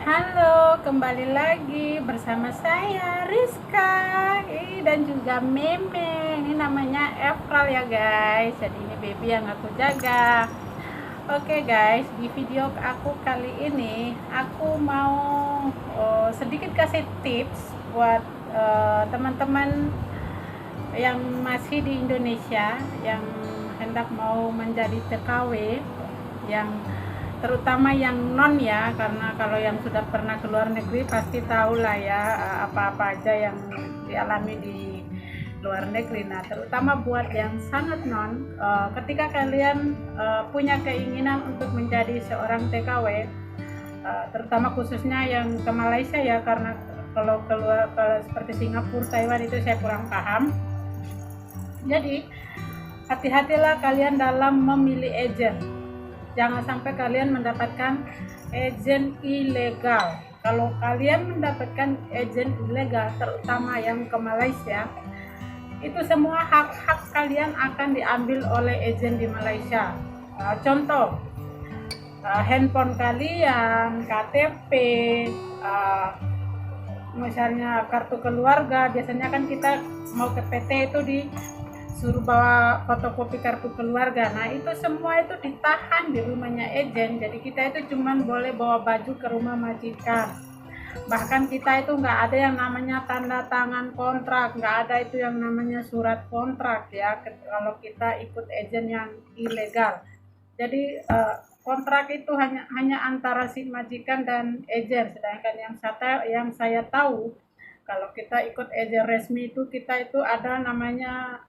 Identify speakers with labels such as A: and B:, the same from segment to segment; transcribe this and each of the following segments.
A: Halo, kembali lagi bersama saya Rizka dan juga Meme. Ini namanya April ya guys. Jadi ini baby yang aku jaga. Oke guys, di video aku kali ini aku mau sedikit kasih tips buat teman-teman yang masih di Indonesia yang hendak mau menjadi TKW, yang terutama yang non ya, karena kalau yang sudah pernah ke luar negeri pasti tahu lah ya apa-apa aja yang dialami di luar negeri. Nah, terutama buat yang sangat non, ketika kalian punya keinginan untuk menjadi seorang TKW, terutama khususnya yang ke Malaysia ya, karena kalau keluar seperti Singapura, Taiwan itu saya kurang paham. Jadi hati-hatilah kalian dalam memilih agen. Jangan sampai kalian mendapatkan agen ilegal. Kalau kalian mendapatkan agen ilegal, terutama yang ke Malaysia, itu semua hak-hak kalian akan diambil oleh agen di Malaysia. Contoh, handphone kalian, KTP, misalnya kartu keluarga. Biasanya kan kita mau ke PT itu disuruh bawa fotokopi kartu keluarga. Nah, itu semua itu ditahan di rumahnya agen. Jadi kita itu cuman boleh bawa baju ke rumah majikan. Bahkan kita itu nggak ada yang namanya tanda tangan kontrak, nggak ada itu yang namanya surat kontrak ya, kalau kita ikut agen yang ilegal. Jadi kontrak itu hanya antara si majikan dan agen. Sedangkan yang saya tahu, kalau kita ikut agen resmi itu kita itu ada namanya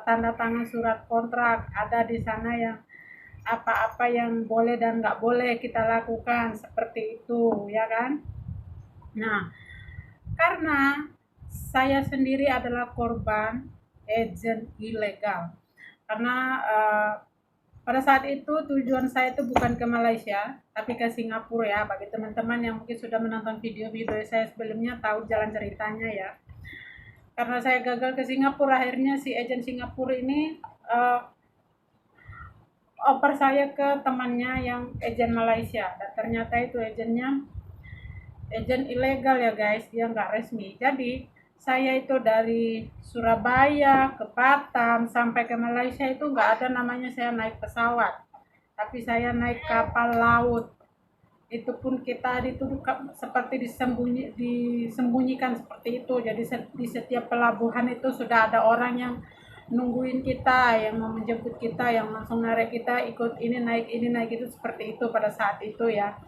A: tanda tangan surat kontrak, ada di sana yang apa-apa yang boleh dan nggak boleh kita lakukan, seperti itu ya kan. Nah, karena saya sendiri adalah korban agen ilegal, karena pada saat itu tujuan saya itu bukan ke Malaysia, tapi ke Singapura ya. Bagi teman-teman yang mungkin sudah menonton video-video saya sebelumnya tahu jalan ceritanya ya. Karena saya gagal ke Singapura, akhirnya si agen Singapura ini oper saya ke temannya yang agen Malaysia. Dan ternyata itu agen ilegal ya guys, dia nggak resmi. Jadi saya itu dari Surabaya ke Batam sampai ke Malaysia itu nggak ada namanya saya naik pesawat, tapi saya naik kapal laut. Itu pun kita dituduh seperti disembunyikan seperti itu. Jadi di setiap pelabuhan itu sudah ada orang yang nungguin kita, yang mau menjemput kita, yang langsung narik kita ikut ini naik itu, seperti itu pada saat itu ya.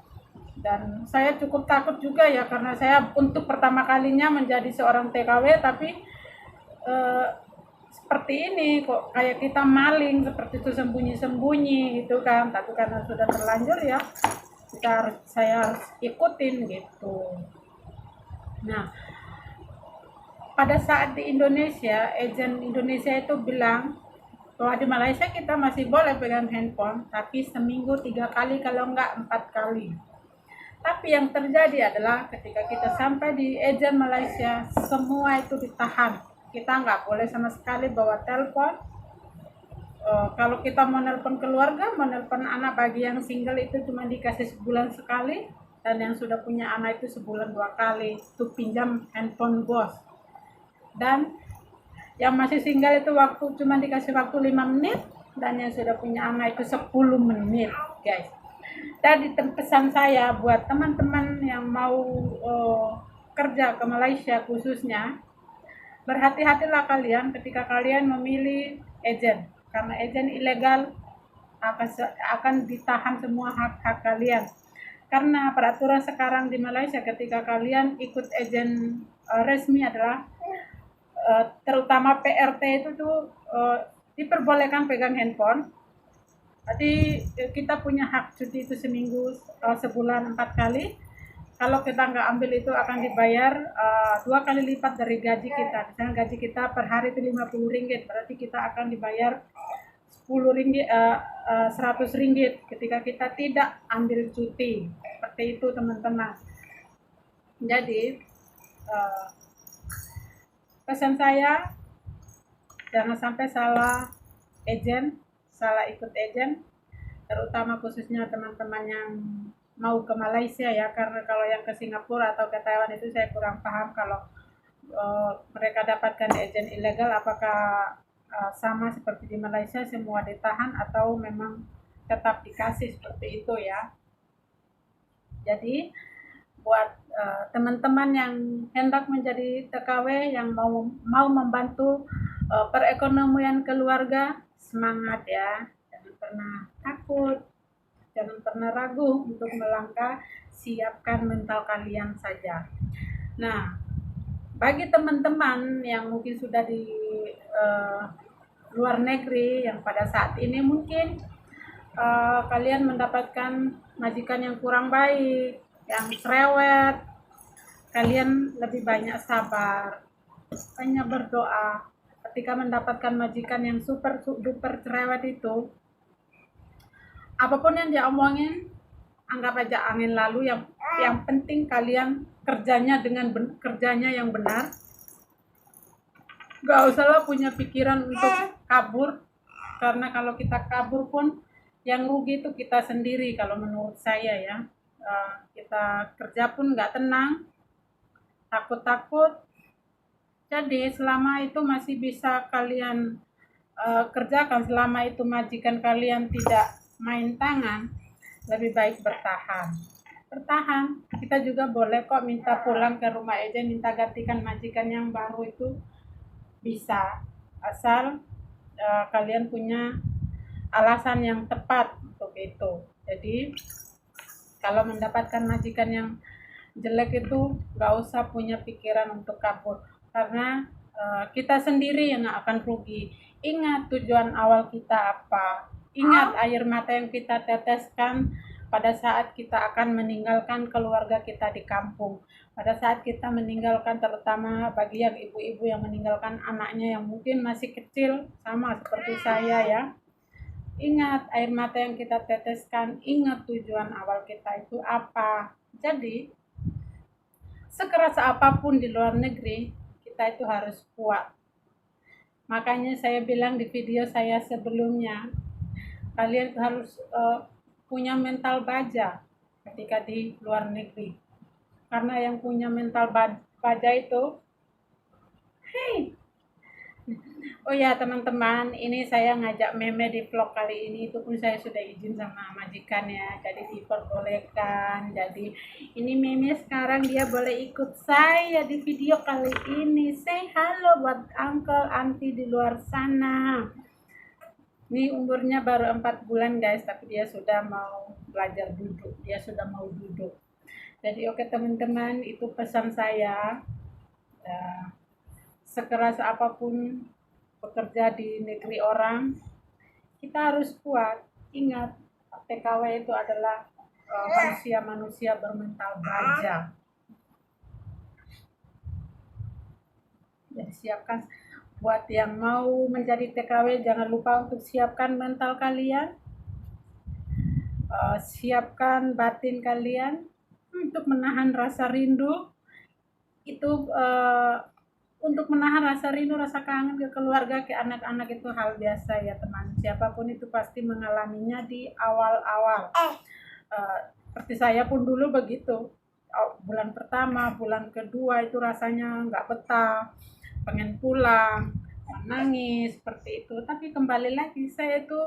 A: Dan saya cukup takut juga ya, karena saya untuk pertama kalinya menjadi seorang TKW, tapi eh, seperti ini kok, kayak kita maling seperti itu, sembunyi-sembunyi gitu kan. Tapi karena sudah terlanjur ya, saya harus ikutin gitu. Nah, pada saat di Indonesia, agen Indonesia itu bilang bahwa di Malaysia kita masih boleh pegang handphone, tapi seminggu 3 kali, kalau enggak 4 kali. Tapi yang terjadi adalah ketika kita sampai di agen Malaysia, semua itu ditahan. Kita nggak boleh sama sekali bawa telepon. Kalau kita mau nelpon keluarga, mau nelpon anak, bagi yang single itu cuma dikasih sebulan sekali, dan yang sudah punya anak itu sebulan 2 kali. Itu pinjam handphone bos. Dan yang masih single itu cuma dikasih waktu 5 menit, dan yang sudah punya anak itu 10 menit guys. Tadi pesan saya buat teman-teman yang mau kerja ke Malaysia khususnya, berhati-hatilah kalian ketika kalian memilih agen, karena agen ilegal akan ditahan semua hak-hak kalian. Karena peraturan sekarang di Malaysia, ketika kalian ikut agen resmi adalah terutama PRT itu tuh diperbolehkan pegang handphone. Jadi kita punya hak cuti itu seminggu, sebulan 4 kali. Kalau kita nggak ambil itu akan dibayar 2 kali lipat dari gaji kita. Misalnya gaji kita per hari itu RM50, berarti kita akan dibayar 10 ringgit, 100 ringgit ketika kita tidak ambil cuti. Seperti itu teman-teman. Jadi pesan saya, jangan sampai salah agen, salah ikut agen, terutama khususnya teman-teman yang mau ke Malaysia ya, karena kalau yang ke Singapura atau ke Taiwan itu saya kurang paham kalau mereka dapatkan agent ilegal apakah sama seperti di Malaysia semua ditahan atau memang tetap dikasih seperti itu ya. Jadi buat teman-teman yang hendak menjadi TKW yang mau membantu perekonomian keluarga, semangat ya, jangan pernah takut, jangan pernah ragu untuk melangkah, siapkan mental kalian saja. Nah, bagi teman-teman yang mungkin sudah di uh, luar negeri yang pada saat ini mungkin kalian mendapatkan majikan yang kurang baik, yang cerewet, kalian lebih banyak sabar, banyak berdoa. Ketika mendapatkan majikan yang super duper cerewet itu, apapun yang dia omongin, anggap aja angin lalu. Yang penting kalian kerjanya dengan kerjanya yang benar. Gak usahlah punya pikiran untuk kabur, karena kalau kita kabur pun yang rugi itu kita sendiri kalau menurut saya ya. Kita kerja pun nggak tenang, takut-takut. Jadi selama itu masih bisa kalian kerjakan, selama itu majikan kalian tidak main tangan, lebih baik bertahan. Kita juga boleh kok minta pulang ke rumah aja, minta gantikan majikan yang baru, itu bisa, asal kalian punya alasan yang tepat untuk itu. Jadi kalau mendapatkan majikan yang jelek itu nggak usah punya pikiran untuk kabur, karena kita sendiri yang akan rugi. Ingat tujuan awal kita apa, ingat air mata yang kita teteskan pada saat kita akan meninggalkan keluarga kita di kampung, pada saat kita meninggalkan, terutama bagi yang ibu-ibu yang meninggalkan anaknya yang mungkin masih kecil, sama seperti saya ya. Ingat air mata yang kita teteskan, ingat tujuan awal kita itu apa. Jadi sekeras apapun di luar negeri, kita itu harus kuat. Makanya saya bilang di video saya sebelumnya, kalian harus punya mental baja ketika di luar negeri. Karena yang punya mental baja itu, hey. Oh ya teman-teman, ini saya ngajak meme di vlog kali ini, itu pun saya sudah izin sama majikan ya, jadi diperbolehkan. Jadi ini meme sekarang dia boleh ikut saya di video kali ini. Say halo buat uncle, auntie di luar sana. Ini umurnya baru 4 bulan guys, tapi dia sudah mau belajar duduk, dia sudah mau duduk. Jadi oke teman-teman, itu pesan saya. Sekeras apapun bekerja di negeri orang, kita harus kuat. Ingat, TKW itu adalah manusia-manusia bermental baja. Jadi siapkan, buat yang mau menjadi TKW, jangan lupa untuk siapkan mental kalian, siapkan batin kalian untuk menahan rasa rindu. Itu untuk menahan rasa rindu, rasa kangen ke keluarga, ke anak-anak, itu hal biasa ya teman. Siapapun itu pasti mengalaminya di awal-awal. Seperti saya pun dulu begitu. Bulan pertama, bulan kedua itu rasanya nggak betah, pengen pulang, nangis seperti itu. Tapi kembali lagi saya itu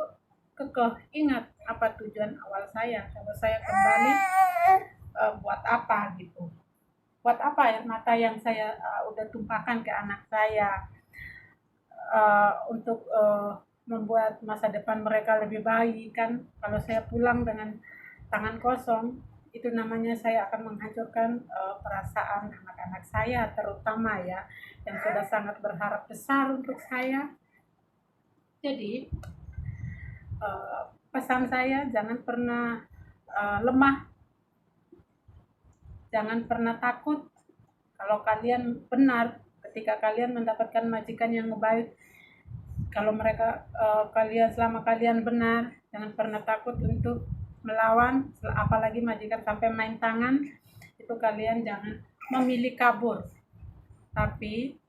A: kekeh, ingat apa tujuan awal saya. Kalau saya kembali, buat apa gitu? Buat apa air mata yang saya udah tumpahkan ke anak saya untuk membuat masa depan mereka lebih baik kan. Kalau saya pulang dengan tangan kosong, itu namanya saya akan menghancurkan perasaan anak-anak saya, terutama ya yang sudah sangat berharap besar untuk saya. Jadi pesan saya, jangan pernah lemah, jangan pernah takut. Kalau kalian benar, ketika kalian mendapatkan majikan yang baik, kalau mereka kalian, selama kalian benar, jangan pernah takut untuk melawan, apalagi majikan sampai main tangan, itu kalian jangan memilih kabur, tapi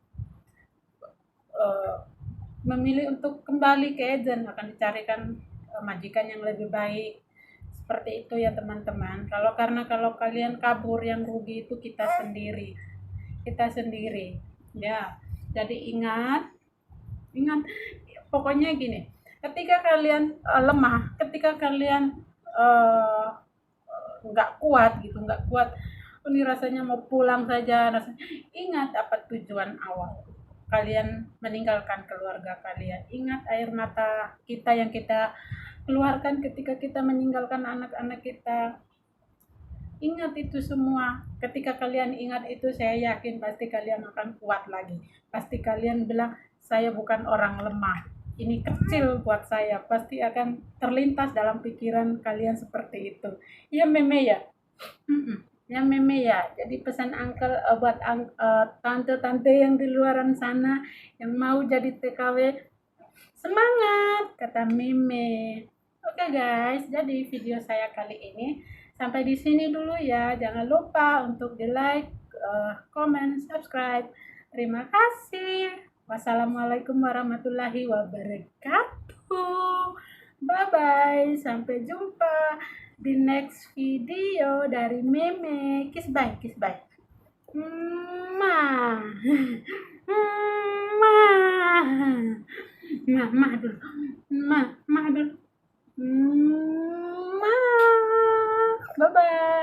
A: memilih untuk kembali ke agent, akan dicarikan majikan yang lebih baik seperti itu ya teman-teman. Kalau kalian kabur, yang rugi itu kita sendiri, ya. Jadi ingat pokoknya gini, ketika kalian lemah, ketika kalian eh, nggak kuat gitu, nggak kuat, ini rasanya mau pulang saja, rasanya, ingat apa tujuan awal kalian meninggalkan keluarga kalian. Ingat air mata kita yang kita keluarkan ketika kita meninggalkan anak-anak kita. Ingat itu semua. Ketika kalian ingat itu, saya yakin pasti kalian akan kuat lagi. Pasti kalian bilang, saya bukan orang lemah. Ini kecil buat saya. Pasti akan terlintas dalam pikiran kalian seperti itu. Ya meme ya. Ya meme ya. Jadi pesan uncle buat tante-tante yang di luaran sana yang mau jadi TKW, semangat kata meme. Oke guys, jadi video saya kali ini sampai di sini dulu ya. Jangan lupa untuk di like, comment, subscribe. Terima kasih. Wassalamualaikum warahmatullahi wabarakatuh. Bye bye. Sampai jumpa di next video dari meme. Kiss bye, kiss bye. Ma. Ma. Mah dulu. Mah dulu. Mah. Bye bye.